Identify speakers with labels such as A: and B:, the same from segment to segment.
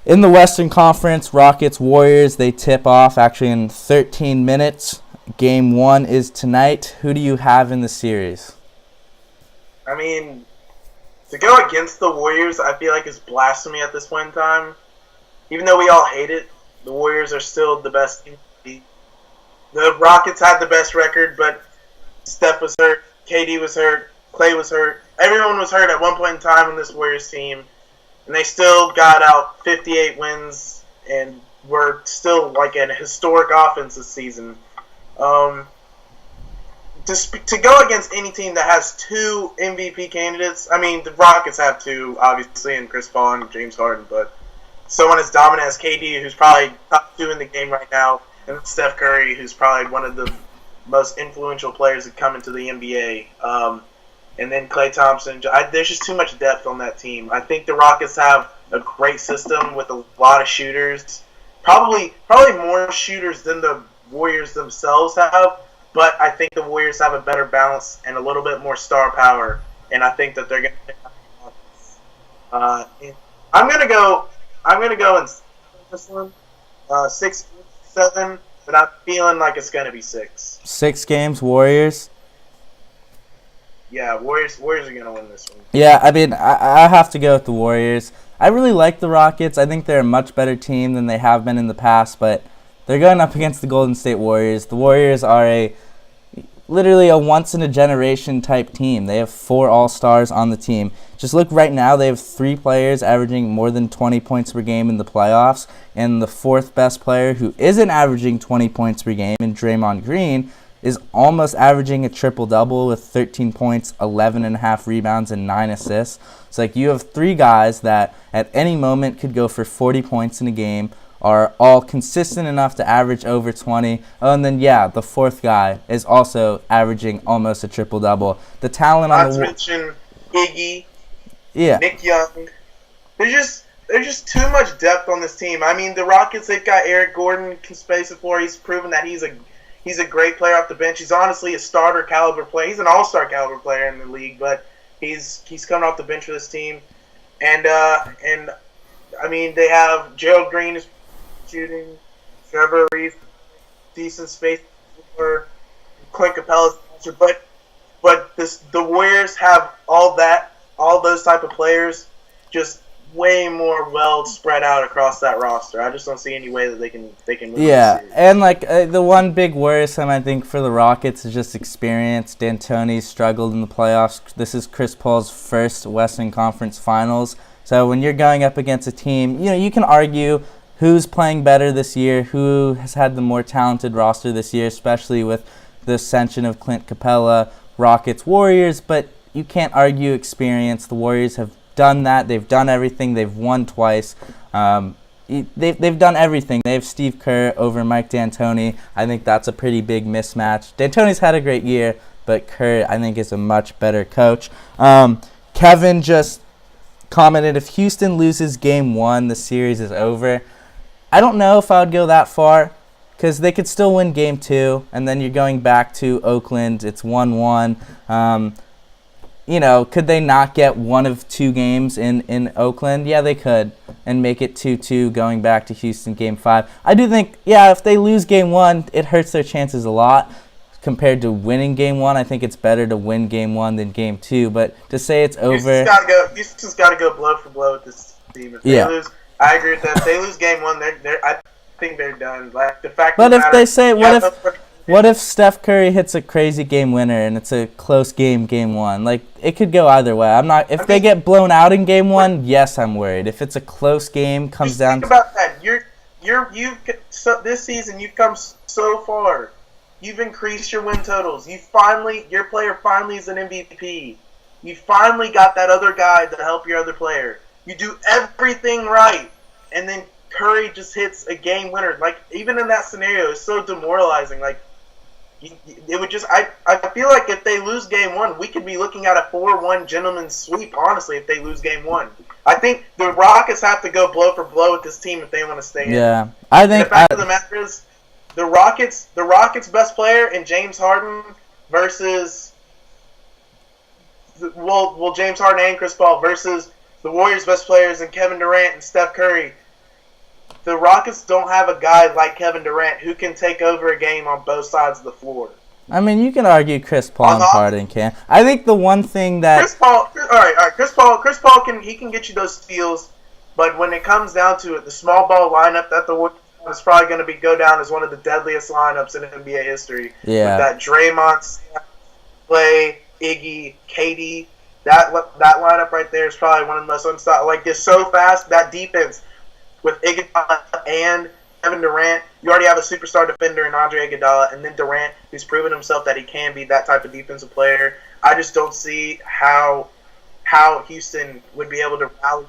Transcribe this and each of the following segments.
A: In the Western Conference, Rockets-Warriors, they tip off actually in 13 minutes. Game 1 is tonight. Who do you have in the series?
B: I mean, to go against the Warriors, I feel like is blasphemy at this point in time. Even though we all hate it, the Warriors are still the best team. The Rockets had the best record, but Steph was hurt, KD was hurt, Clay was hurt. Everyone was hurt at one point in time on this Warriors team. And they still got out 58 wins and were still like an historic offense this season. To go against any team that has 2 MVP candidates, I mean, the Rockets have 2, obviously, and Chris Paul and James Harden, but someone as dominant as KD, who's probably top 2 in the game right now, and Steph Curry, who's probably one of the most influential players that come into the NBA. And then Klay Thompson. There's just too much depth on that team. I think the Rockets have a great system with a lot of shooters. Probably more shooters than the Warriors themselves have. But I think the Warriors have a better balance and a little bit more star power. And I think that they're going to. I'm gonna go and this one 6-7, but I'm feeling like it's gonna be 6.
A: 6 games, Warriors.
B: Yeah, Warriors are going to win this one.
A: Yeah, I mean, I have to go with the Warriors. I really like the Rockets. I think they're a much better team than they have been in the past, but they're going up against the Golden State Warriors. The Warriors are literally a once-in-a-generation type team. They have 4 All-Stars on the team. Just look right now, they have 3 players averaging more than 20 points per game in the playoffs, and the 4th best player who isn't averaging 20 points per game, in Draymond Green, is almost averaging a triple-double with 13 points, 11.5 rebounds, and 9 assists. It's like you have 3 guys that at any moment could go for 40 points in a game, are all consistent enough to average over 20. Oh, and then, yeah, the 4th guy is also averaging almost a triple-double. The talent on the...
B: Not to mention Iggy, Nick Young. There's just too much depth on this team. I mean, the Rockets, they've got Eric Gordon can space the floor. He's proven that he's a great player off the bench. He's honestly a starter caliber player. He's an all-star caliber player in the league, but he's coming off the bench for this team. And I mean, they have Gerald Green is shooting, Trevor Reeves, decent space for Clint Capella's, but the Warriors have all those type of players, just way more well spread out across that roster. I just don't see any way that they can win.
A: Yeah, and like the one big worrisome I think for the Rockets is just experience. D'Antoni's struggled in the playoffs. This is Chris Paul's first Western Conference Finals. So when you're going up against a team, you can argue who's playing better this year, who has had the more talented roster this year, especially with the ascension of Clint Capella, Rockets, Warriors, but you can't argue experience. The Warriors have done that. They've done everything. They've won twice. They've done everything. They have Steve Kerr over Mike D'Antoni. I think that's a pretty big mismatch. D'Antoni's had a great year, but Kerr, I think, is a much better coach. Kevin just commented, if Houston loses Game 1, the series is over. I don't know if I would go that far because they could still win Game 2, and then you're going back to Oakland. It's 1-1. Could they not get one of 2 games in Oakland? Yeah, they could, and make it 2-2 going back to Houston Game 5. I do think, if they lose Game 1, it hurts their chances a lot compared to winning Game 1. I think it's better to win Game 1 than Game 2, but to say it's over...
B: Houston's got to go blow for blow with this team. If they lose, I agree with that. If they lose Game 1, I think they're done. Like, the fact
A: but if they say, what if Steph Curry hits a crazy game winner and it's a close game, Game 1? Like, it could go either way. They get blown out in Game 1, yes, I'm worried. If it's a close game, comes down to...
B: Think about that. This season, you've come so far. You've increased your win totals. Your player finally is an MVP. You finally got that other guy to help your other player. You do everything right, and then Curry just hits a game winner. Like, even in that scenario, it's so demoralizing. Like, it would just... I feel like if they lose Game 1, we could be looking at a 4-1 gentleman's sweep, honestly, if they lose Game 1. I think the Rockets have to go blow for blow with this team if they want to stay in.
A: Yeah, I think...
B: And the fact of the matter is, the Rockets' best player in James Harden versus... James Harden and Chris Paul versus the Warriors' best players in Kevin Durant and Steph Curry. the Rockets don't have a guy like Kevin Durant who can take over a game on both sides of the floor.
A: I mean, you can argue Chris Paul and Harden can. I think the one thing that
B: Chris Paul, Chris Paul can get you those steals, but when it comes down to it, the small ball lineup that the Warriors is probably going to go down as one of the deadliest lineups in NBA history.
A: Yeah.
B: With that Draymond, Clay, Iggy, KD, that lineup right there is probably one of the most unstoppable. Like, it's so fast, that defense with Iguodala and Kevin Durant, you already have a superstar defender in Andre Iguodala, and then Durant, who's proven himself that he can be that type of defensive player. I just don't see how Houston would be able to rally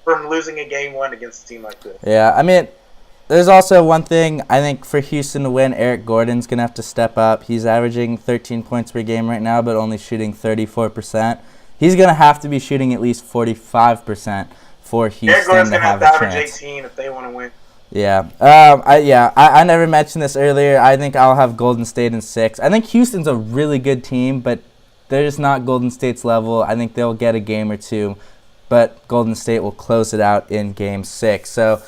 B: from losing a game one against a team like this.
A: Yeah, I mean, there's also one thing. I think for Houston to win, Eric Gordon's going to have to step up. He's averaging 13 points per game right now, but only shooting 34%. He's going to have to be shooting at least 45% for Houston to have a chance.
B: Average 18 if they want to win.
A: Yeah. I never mentioned this earlier. I think I'll have Golden State in 6. I think Houston's a really good team, but they're just not Golden State's level. I think they'll get a game or two, but Golden State will close it out in Game 6. So